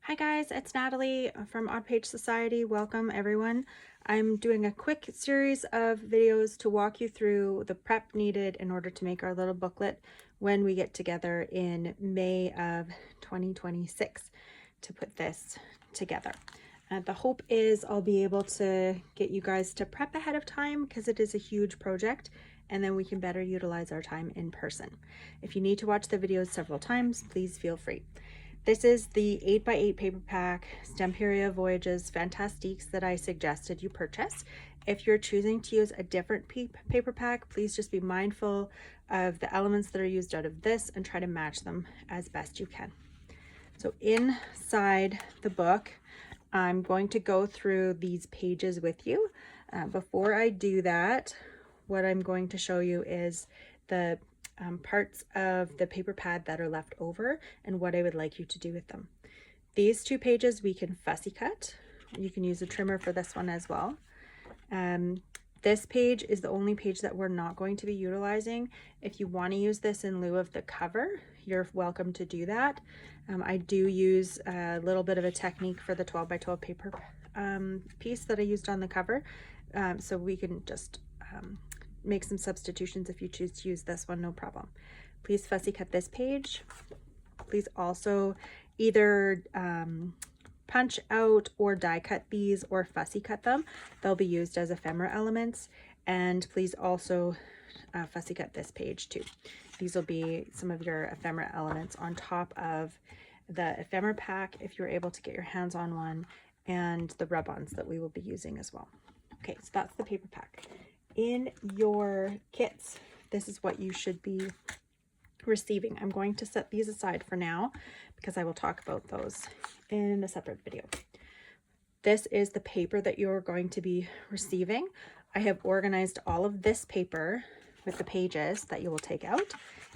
Hi guys, it's Natalie from Odd Page Society. Welcome everyone. I'm doing a quick series of videos to walk you through the prep needed in order to make our little booklet when we get together in May of 2026 to put this together. The hope is I'll be able to get you guys to prep ahead of time because it is a huge project, and then we can better utilize our time in person. If you need to watch the videos several times, please feel free. This is the 8x8 paper pack Stemperia Voyages Fantastiques that I suggested you purchase. If you're choosing to use a different paper pack, please just be mindful of the elements that are used out of this and try to match them as best you can. So inside the book, I'm going to go through these pages with you. Before I do that, what I'm going to show you is the parts of the paper pad that are left over and what I would like you to do with them. These two pages we can fussy cut. You can use a trimmer for this one as well. This page is the only page that we're not going to be utilizing. If you want to use this in lieu of the cover, you're welcome to do that. I do use a little bit of a technique for the 12x12 paper piece that I used on the cover. So we can just make some substitutions if you choose to use this one, no problem. Please fussy cut this page. Please also either punch out or die cut these or fussy cut them. They'll be used as ephemera elements. And please also fussy cut this page too. These will be some of your ephemera elements on top of the ephemera pack if you're able to get your hands on one, and the rub-ons that we will be using as well. Okay, so that's the paper pack. In your kits, this is what you should be receiving. I'm going to set these aside for now because I will talk about those in a separate video. This is the paper that you're going to be receiving. I have organized all of this paper with the pages that you will take out,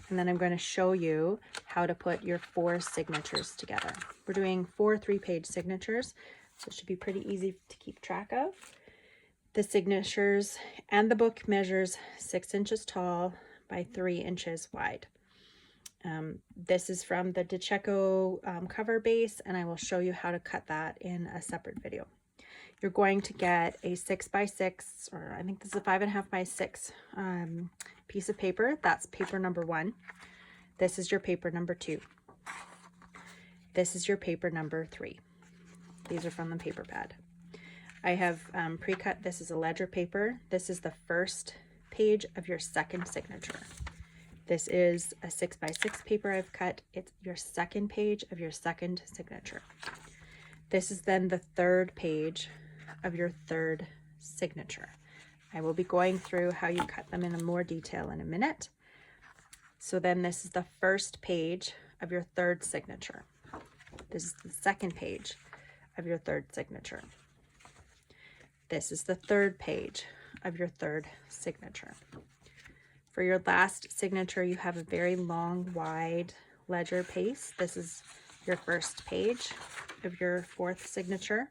and then I'm going to show you how to put your 4 signatures together. We're doing 4 3-page signatures, so it should be pretty easy to keep track of. The signatures and the book measures 6 inches tall by 3 inches wide. This is from the DeCecco cover base, and I will show you how to cut that in a separate video. You're going to get a 6x6, or I think this is a 5.5x6 piece of paper. That's paper number 1. This is your paper number 2. This is your paper number 3. These are from the paper pad. I have pre-cut. This is a ledger paper. This is the first page of your second signature. This is a 6x6 paper I've cut. It's your second page of your second signature. This is then the third page of your third signature. I will be going through how you cut them in more detail in a minute. So then this is the first page of your third signature. This is the second page of your third signature. This is the third page of your third signature. For your last signature, you have a very long, wide ledger piece. This is your first page of your fourth signature.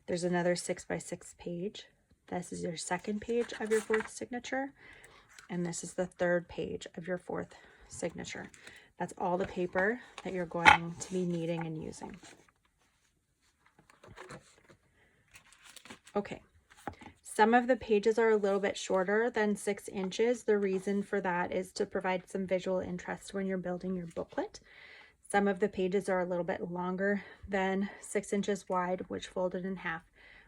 There's another 6x6 page. This is your second page of your fourth signature. And this is the third page of your fourth signature. That's all the paper that you're going to be needing and using. Okay. Some of the pages are a little bit shorter than 6 inches. The reason for that is to provide some visual interest when you're building your booklet. Some of the pages are a little bit longer than 6 inches wide, which folded in half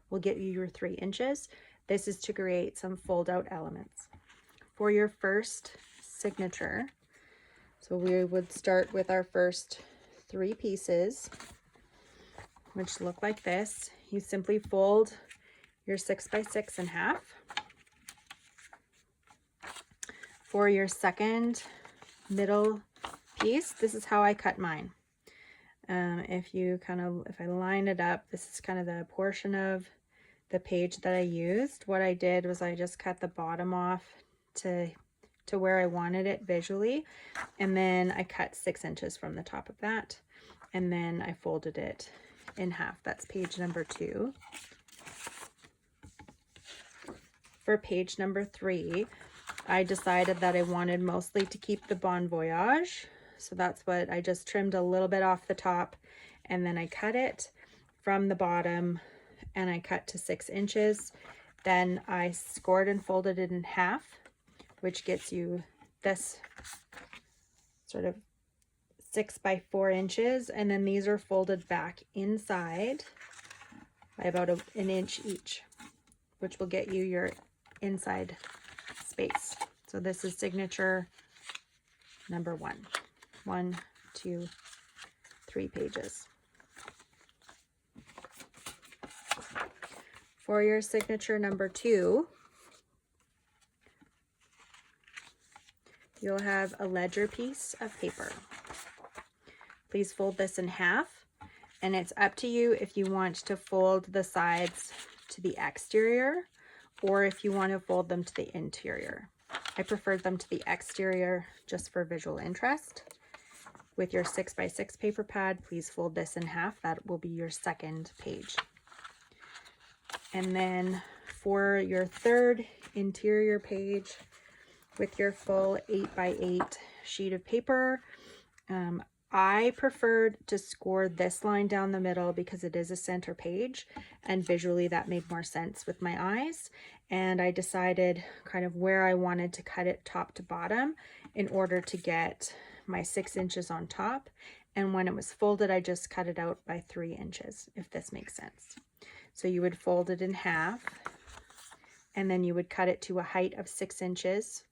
will get you your 3 inches. This is to create some fold out elements. For your first signature, so we would start with our first 3 pieces, which look like this. You simply fold your 6x6 in half. For your second middle piece, this is how I cut mine. If I line it up, this is kind of the portion of the page that I used. What I did was I just cut the bottom off to where I wanted it visually, and then I cut 6 inches from the top of that, and then I folded it in half. That's page number 2. For page number 3, I decided that I wanted mostly to keep the Bon Voyage. So that's what I just trimmed a little bit off the top and then I cut it from the bottom and I cut to 6 inches. Then I scored and folded it in half, which gets you this sort of 6 by 4 inches. And then these are folded back inside by about an inch each, which will get you your inside space. So this is signature number 1. 1, 2, 3 pages. For your signature number 2, you'll have a ledger piece of paper. Please fold this in half, and it's up to you if you want to fold the sides to the exterior or if you want to fold them to the interior. I preferred them to the exterior just for visual interest. With your 6 by 6 paper pad, please fold this in half. That will be your second page. And then for your third interior page, with your full 8 by 8 sheet of paper, I preferred to score this line down the middle because it is a center page, and visually that made more sense with my eyes. And I decided kind of where I wanted to cut it top to bottom in order to get my 6 inches on top. And when it was folded, I just cut it out by 3 inches, if this makes sense. So you would fold it in half, and then you would cut it to a height of 6 inches,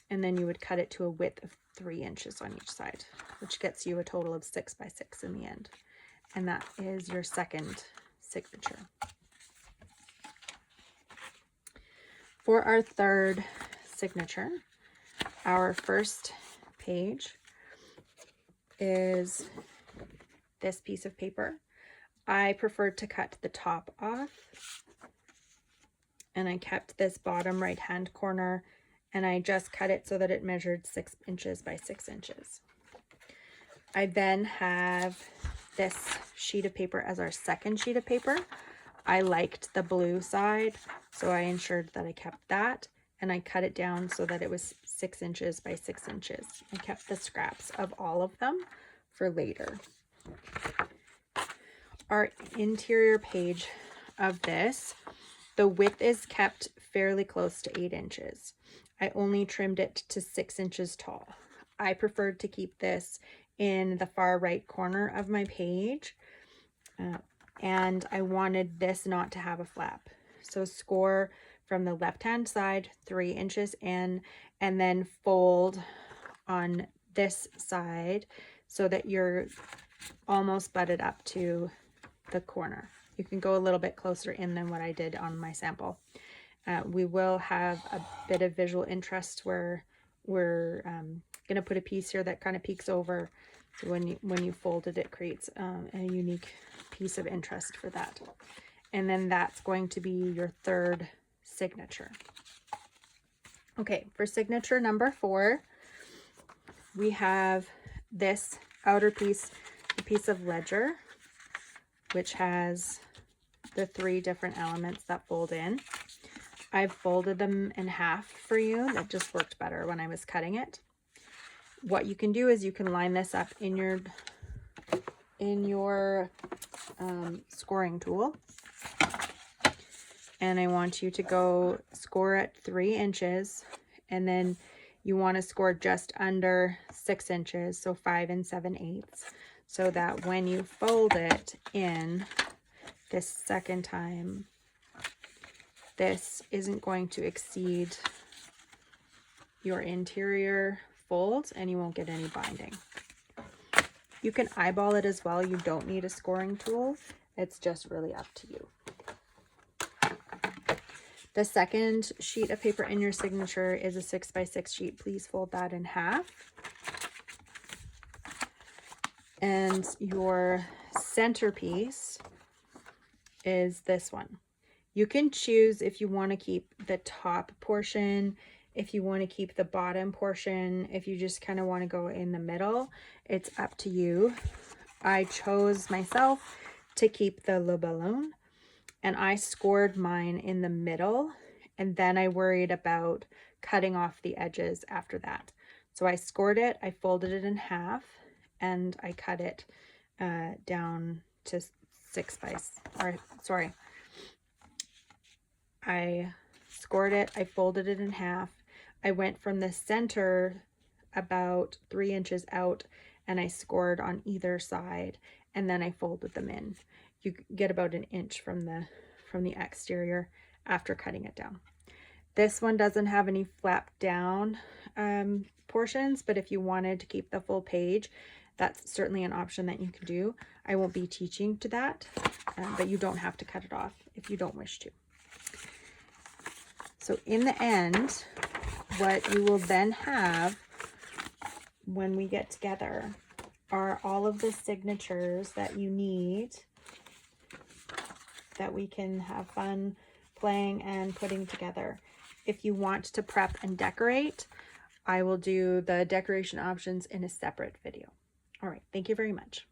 and then you would cut it to a width of 3 inches on each side, which gets you a total of 6 by 6 in the end. And that is your second signature. For our third signature, our first page is this piece of paper. I preferred to cut the top off, and I kept this bottom right hand corner, and I just cut it so that it measured 6 inches by 6 inches. I then have this sheet of paper as our second sheet of paper. I liked the blue side, so I ensured that I kept that, and I cut it down so that it was 6 inches by 6 inches. I kept the scraps of all of them for later. Our interior page of this, the width is kept fairly close to 8 inches. I only trimmed it to 6 inches tall. I preferred to keep this in the far right corner of my page, and I wanted this not to have a flap. So score from the left hand side 3 inches in, and then fold on this side so that you're almost butted up to the corner. You can go a little bit closer in than what I did on my sample. We will have a bit of visual interest where we're going to put a piece here that kind of peeks over. So when you fold it, it creates a unique piece of interest for that. And then that's going to be your third signature. Okay, for signature number 4, we have this outer piece, a piece of ledger, which has the 3 different elements that fold in. I've folded them in half for you. That just worked better when I was cutting it. What you can do is you can line this up in your scoring tool. And I want you to go score at 3 inches, and then you want to score just under 6 inches, so 5 7/8, so that when you fold it in this second time, this isn't going to exceed your interior folds and you won't get any binding. You can eyeball it as well. You don't need a scoring tool. It's just really up to you. The second sheet of paper in your signature is a 6 by 6 sheet. Please fold that in half. And your centerpiece is this one. You can choose if you want to keep the top portion, if you want to keep the bottom portion, if you just kind of want to go in the middle. It's up to you. I chose myself to keep the Le Ballon, and I scored mine in the middle, and then I worried about cutting off the edges after that. So I scored it, I folded it in half, and I cut it down to 6 by, or sorry, I scored it, I folded it in half. I went from the center about 3 inches out and I scored on either side, and then I folded them in. You get about an inch from the exterior after cutting it down. This one doesn't have any flap down portions, but if you wanted to keep the full page, that's certainly an option that you can do. I won't be teaching to that, but you don't have to cut it off if you don't wish to. So in the end, what you will then have when we get together are all of the signatures that you need that we can have fun playing and putting together. If you want to prep and decorate, I will do the decoration options in a separate video. All right, thank you very much.